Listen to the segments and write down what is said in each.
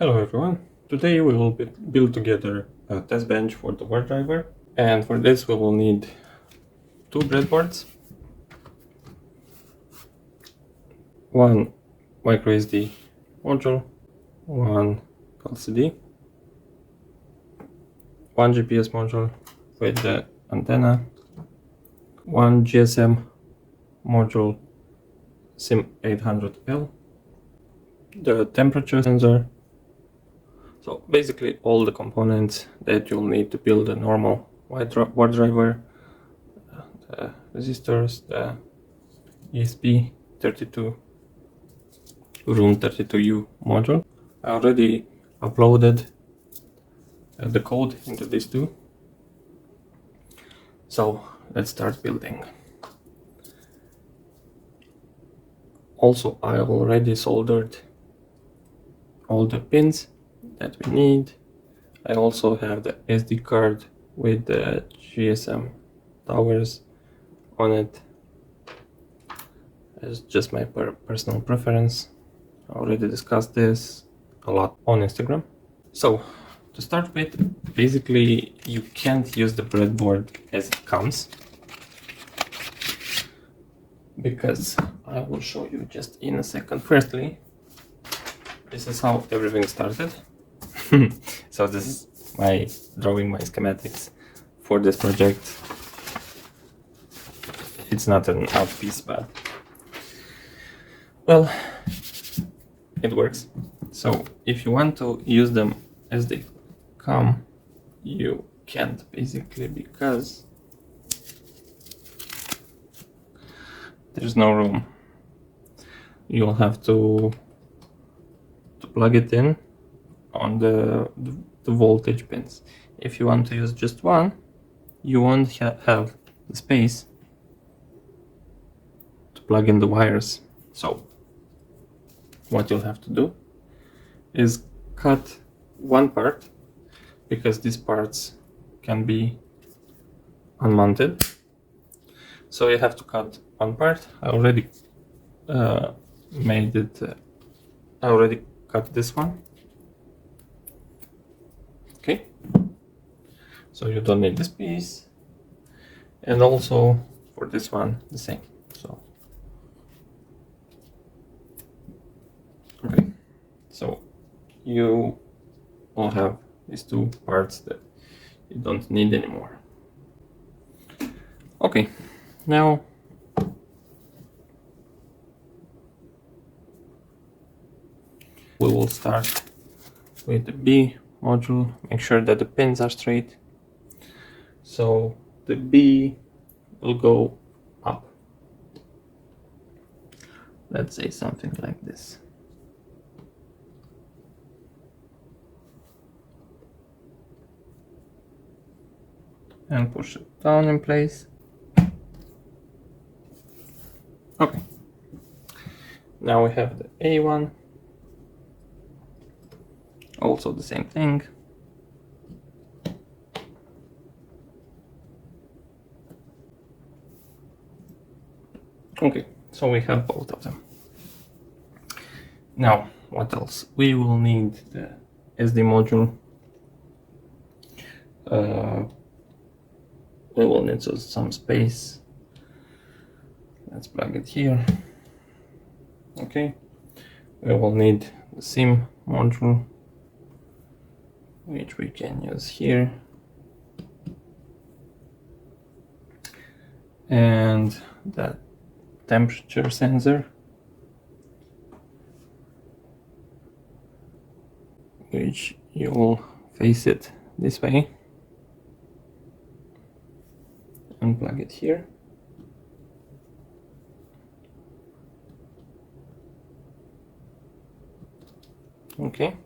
Hello everyone. Today we will build together a test bench for the Wardriver, and for this we will need two breadboards, one micro SD module, one LCD, one GPS module with the antenna, one GSM module SIM 800L, the temperature sensor. So basically all the components that you'll need to build a normal Wardriver, the resistors, the ESP32 Room 32U module. I already uploaded the code into these two. So let's start building. Also, I already soldered all the pins that we need. I also have the SD card with the GSM towers on it. It's just my personal preference. I already discussed this a lot on Instagram. So to start with, basically you can't use the breadboard as it comes, because I will show you just in a second. Firstly, this is how everything started. So this is my drawing, my schematics for this project. It's not an art piece, but well, it works. So if you want to use them as they come, you can't, basically, because there's no room. You'll have to plug it in on the voltage pins. If you want to use just one, you won't have the space to plug in the wires. So what you'll have to do is cut one part, because these parts can be unmounted. So you have to cut one part. I already made it. I already cut this one. Okay. So you don't need this piece, and also for this one the same. So okay. So you will have these two parts that you don't need anymore. Okay, now we will start with the B module. Make sure that the pins are straight. So the B will go up. Let's say something like this. And push it down in place. Okay. Now we have the A one. Also the same thing. Okay, so we have both of them. Now, what else? We will need the SD module. We will need some space. Let's plug it here. Okay. We will need the SIM module, which we can use here. And the temperature sensor, which you will face it this way and plug it here. Okay.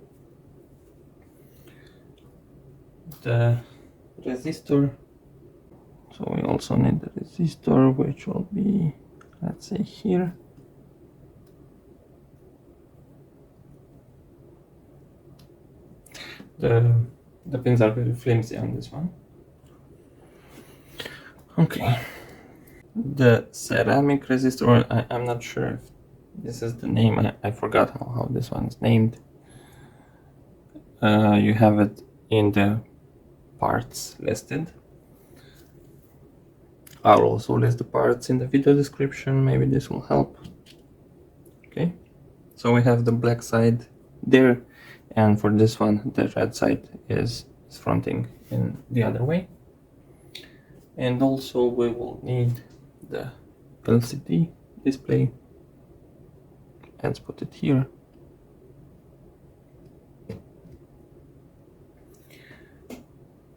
The resistor. So we also need the resistor, which will be, let's say, here. The pins are very flimsy on this one. Okay. The ceramic resistor, I'm not sure if this is the name. I forgot how this one is named. you have it in the parts listed. I'll also list the parts in the video description, maybe this will help. Okay, so we have the black side there, and for this one the red side is fronting in the other way. And also we will need the LCD display. Let's put it here.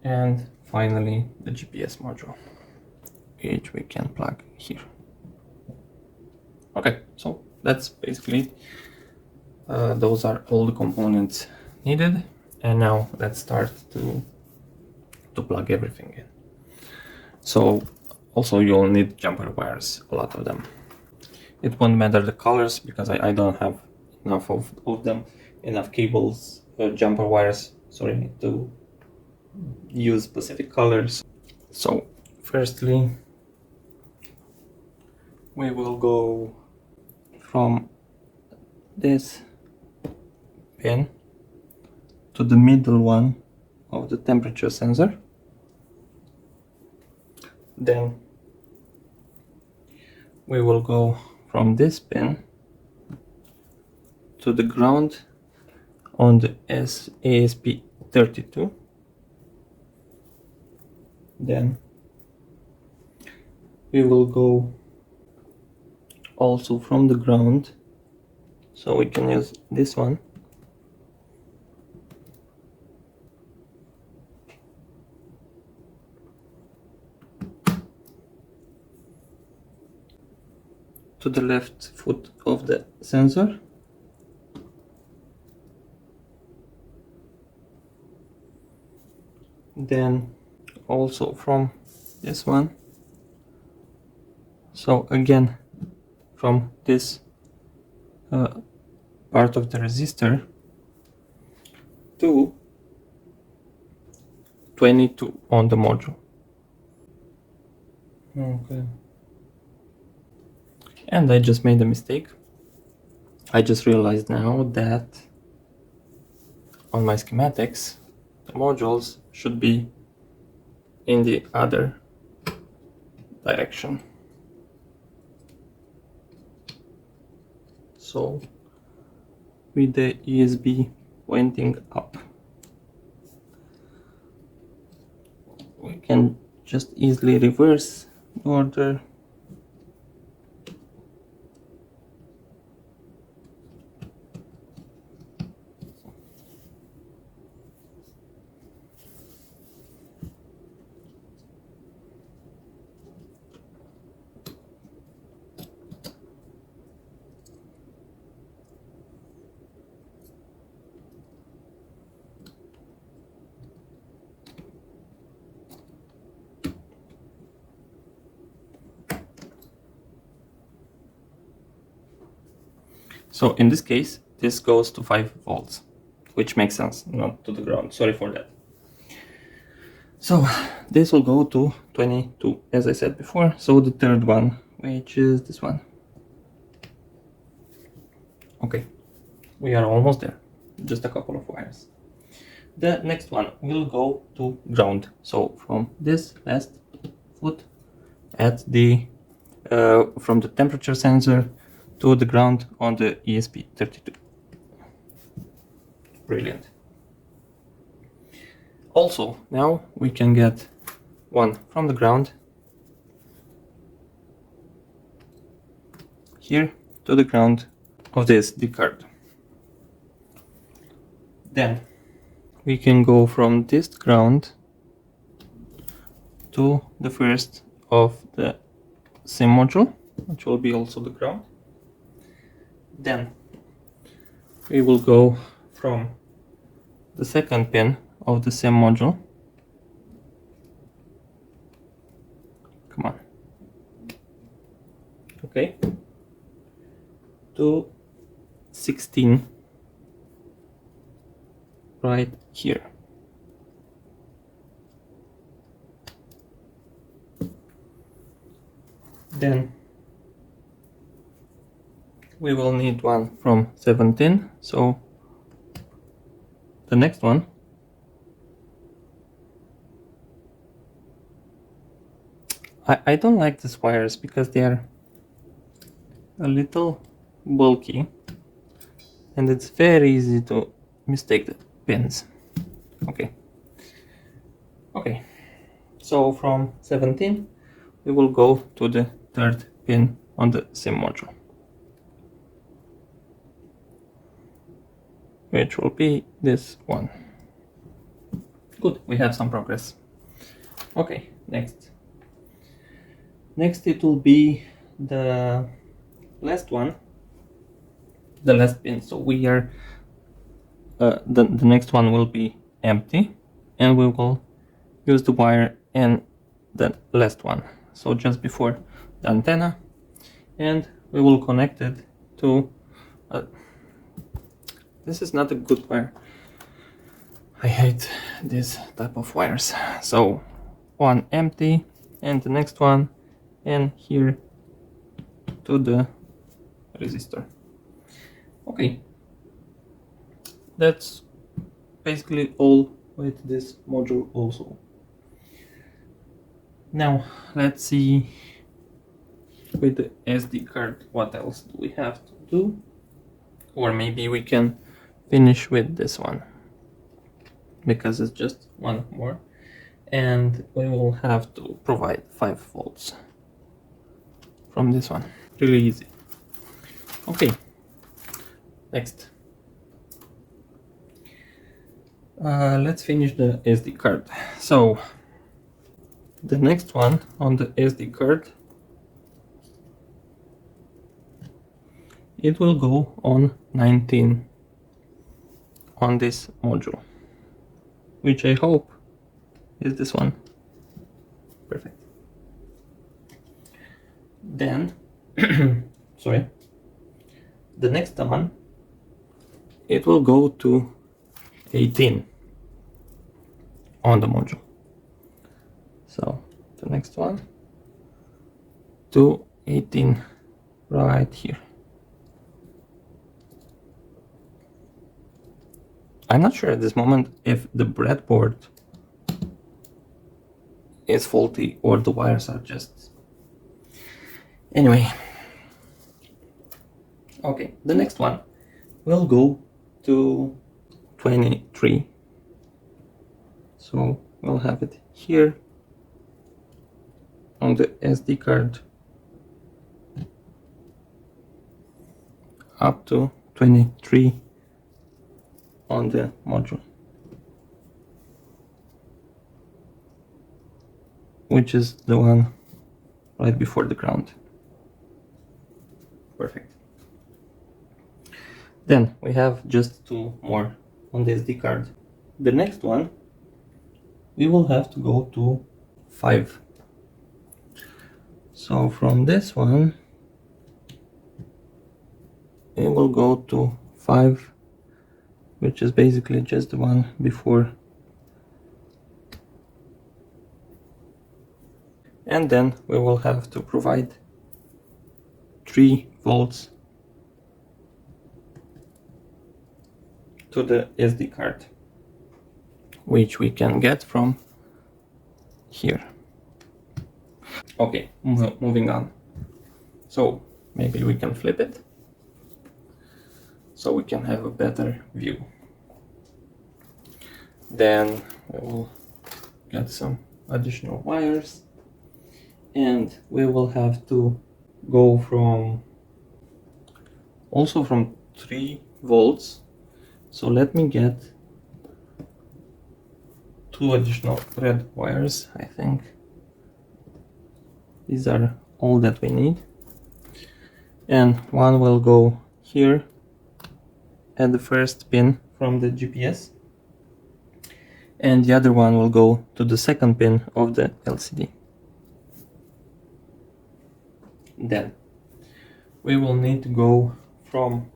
And finally the GPS module, which we can plug here. Okay, so that's basically those are all the components needed, and now let's start to plug everything in. So also you'll need jumper wires, a lot of them. It won't matter the colors because I don't have enough of them, enough cables, jumper wires, sorry, to use specific colors. So firstly we will go from this pin to the middle one of the temperature sensor. Then we will go from this pin to the ground on the ASP32. Then we will go also from the ground, so we can use this one, to the left foot of the sensor. Then also from this one, so again from this part of the resistor to 22 on the module. Okay. And I just made a mistake. I just realized now that on my schematics the modules should be in the other direction. So with the USB pointing up, we can just easily reverse the order. So in this case, this goes to 5 volts, which makes sense, not to the ground. Sorry for that. So this will go to 22, as I said before. So the third one, which is this one. Okay, we are almost there. Just a couple of wires. The next one will go to ground. So from this last foot at the from the temperature sensor to the ground on the ESP32. Brilliant. Also, now we can get one from the ground here to the ground of the SD card. Then we can go from this ground to the first of the SIM module, which will be also the ground. Then we will go from the second pin of the SIM module, come on, okay, to 16 right here. Then we will need one from 17, so the next one I don't like these wires because they are a little bulky and it's very easy to mistake the pins. Okay, so from 17 we will go to the third pin on the same module, which will be this one. Good, we have some progress. Okay, next it will be the last one, the last pin. So we are the next one will be empty and we will use the wire in the last one, so just before the antenna, and we will connect it to this is not a good wire. I hate this type of wires. So one empty and the next one and here to the resistor. Okay, that's basically all with this module also. Now let's see with the SD card what else do we have to do, or maybe we can finish with this one because it's just one more and we will have to provide 5 volts from this one. Really easy. Okay, next let's finish the SD card. So the next one on the SD card, it will go on 19 on this module, which I hope is this one. Perfect. Then sorry, the next one, it will go to 18 on the module. So the next one to 18 right here. I'm not sure at this moment if the breadboard is faulty or the wires are just... Anyway. Okay, the next one will go to 23. So we'll have it here on the SD card up to 23 on the module, which is the one right before the ground. Perfect. Then we have just 2 more on the SD card. The next one we will have to go to 5. So from this one we will go to 5, which is basically just the one before, and then we will have to provide 3 volts to the SD card, which we can get from here. Okay, moving on. So maybe we can flip it so we can have a better view. Then we will get some additional wires and we will have to go from 3 volts. So let me get 2 additional red wires. I think these are all that we need, and one will go here at the first pin from the GPS, and the other one will go to the second pin of the LCD. Then we will need to go from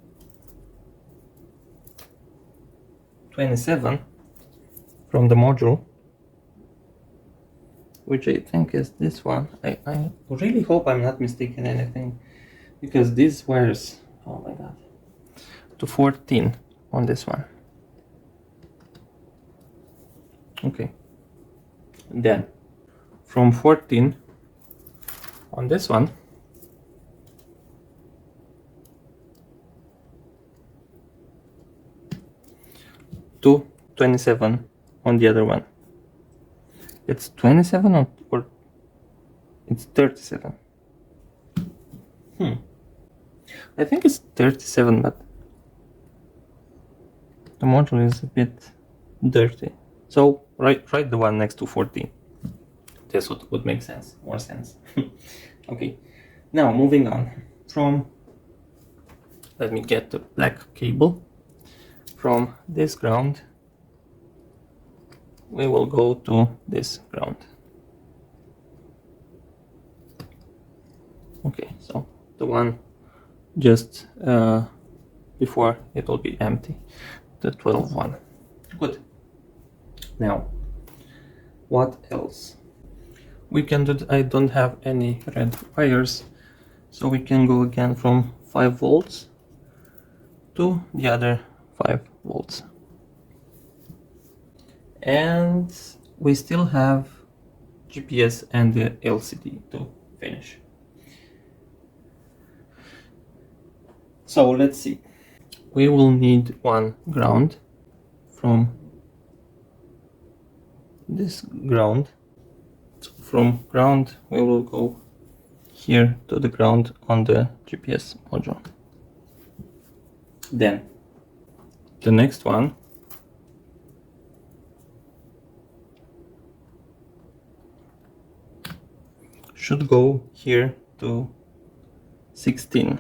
27 from the module, which I think is this one. I really hope I'm not mistaken anything, because these wires, oh my god, to 14 on this one. Okay. Then from 14 on this one to 27 on the other one. It's 27 or it's 37. I think it's 37, but the module is a bit dirty. So write the one next to 14. This would make sense, more sense. Okay, now moving on from, let me get the black cable. From this ground, we will go to this ground. Okay, so the one just before it will be empty, the 12 one. Good. Now, what else? We can do, I don't have any red wires, so we can go again from 5 volts to the other 5 volts. And we still have GPS and the LCD to finish. So let's see. We will need one ground from this ground. So from ground we will go here to the ground on the GPS module. Then the next one should go here to 16.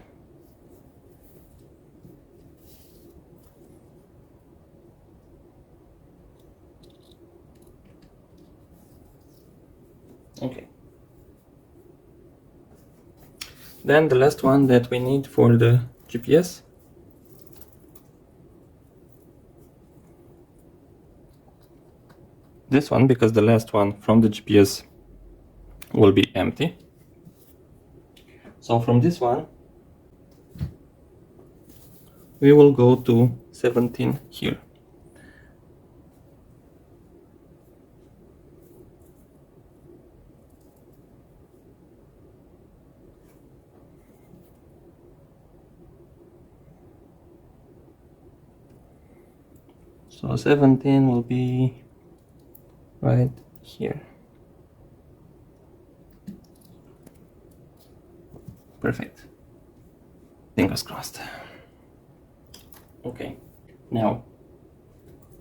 Okay. Then the last one that we need for the GPS this one, because the last one from the GPS will be empty. So from this one we will go to 17 here. So 17 will be right here. Perfect. Fingers crossed. Okay, now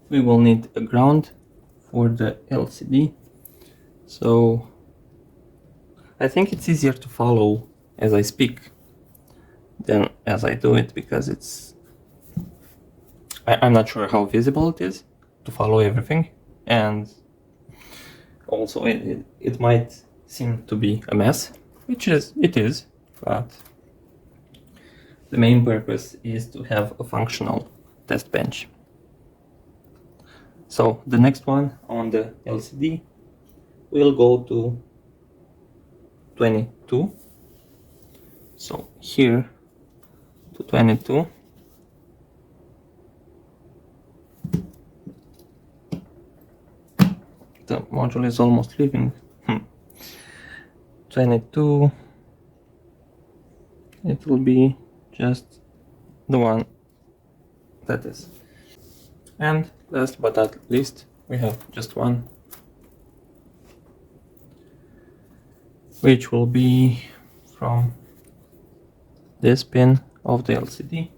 we will need a ground for the LCD. So I think it's easier to follow as I speak than as I do it, because it's I'm not sure how visible it is to follow everything, and also it might seem to be a mess, which it is, but the main purpose is to have a functional test bench. So the next one on the LCD will go to 22. So here to 22. The module is almost leaving. 22. It will be just the one that is. And last but not least, we have just one, which will be from this pin of the LCD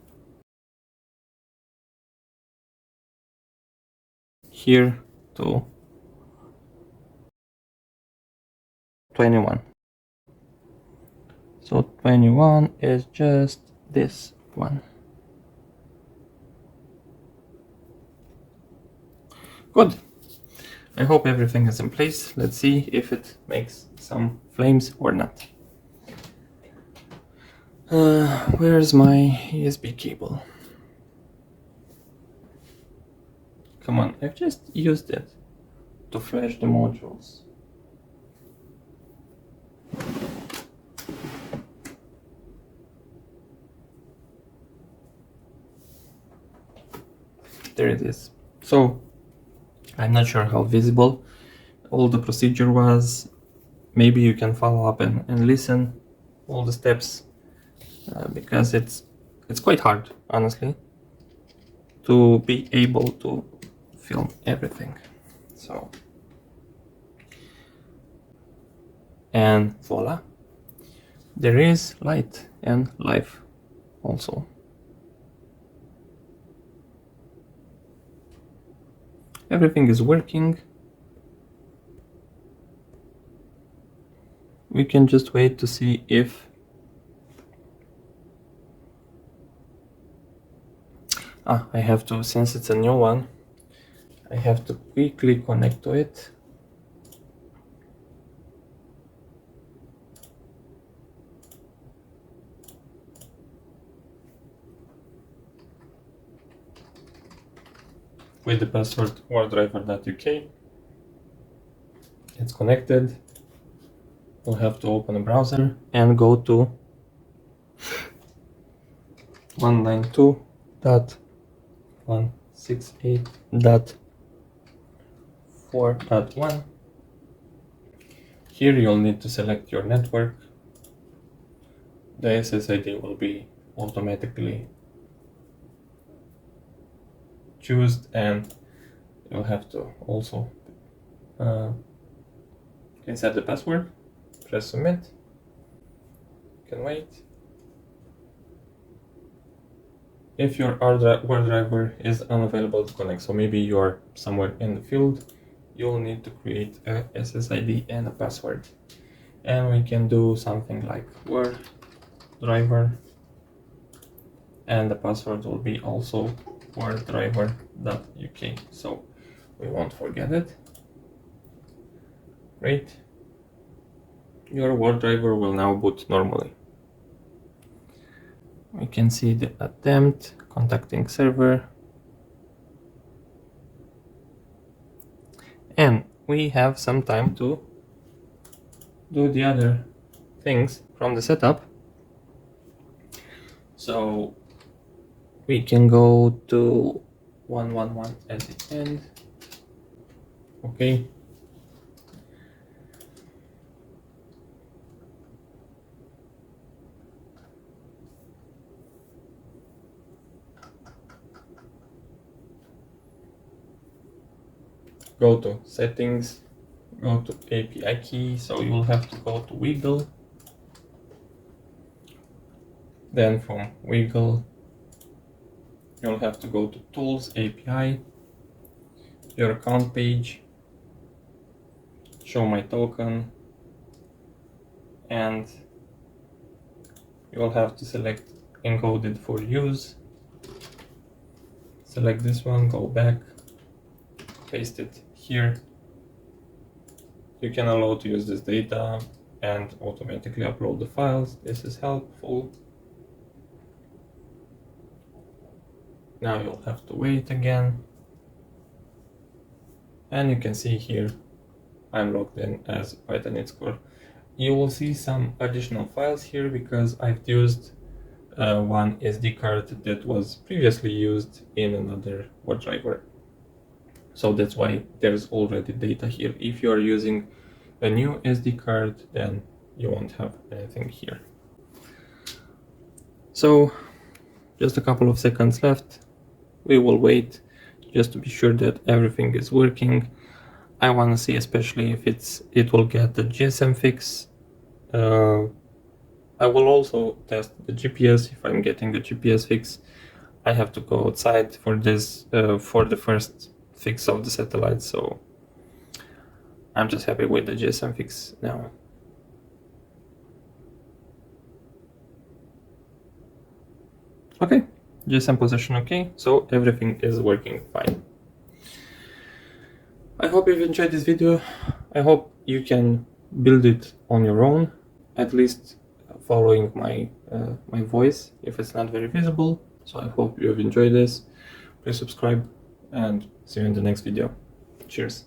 here to 21. So 21 is just this one. Good. I hope everything is in place. Let's see if it makes some flames or not. Where's my USB cable? Come on, I've just used it to flash the modules. There it is. So I'm not sure how visible all the procedure was. Maybe you can follow up and listen all the steps, because it's quite hard, honestly, to be able to film everything. So, and voila, there is light and life also. Everything is working. We can just wait to see if I have to, since it's a new one, I have to quickly connect to it. With the password wardriver.uk. It's connected. We'll have to open a browser and go to 192.168.4.1. Here you'll need to select your network. The SSID will be automatically chosen, and you'll have to also insert the password, press submit, you can wait. If your Wardriver is unavailable to connect, so maybe you're somewhere in the field, you'll need to create a SSID and a password. And we can do something like Wardriver, and the password will be also wardriver.uk, so we won't forget it. Great. Your Wardriver will now boot normally. We can see the attempt, contacting server, and we have some time to do the other things from the setup. So we can go to 111 at the end. Okay. Go to settings, go to API key, so you'll have to go to Wiggle. Then from Wiggle, you'll have to go to Tools, API, your account page, Show My Token, and you'll have to select Encoded for Use. Select this one, go back, paste it here. You can allow to use this data and automatically upload the files. This is helpful. Now you'll have to wait again. And you can see here, I'm logged in as Python Core. You will see some additional files here because I've used one SD card that was previously used in another Wardriver. So that's why there's already data here. If you're using a new SD card, then you won't have anything here. So just a couple of seconds left. We will wait just to be sure that everything is working. I want to see especially if it will get the GSM fix. I will also test the GPS if I'm getting the GPS fix. I have to go outside for this for the first fix of the satellite, so I'm just happy with the GSM fix now. Okay, GSM position okay, so everything is working fine. I hope you've enjoyed this video. I hope you can build it on your own, at least following my my voice if it's not very visible. So I hope you have enjoyed this. Please subscribe and see you in the next video. Cheers.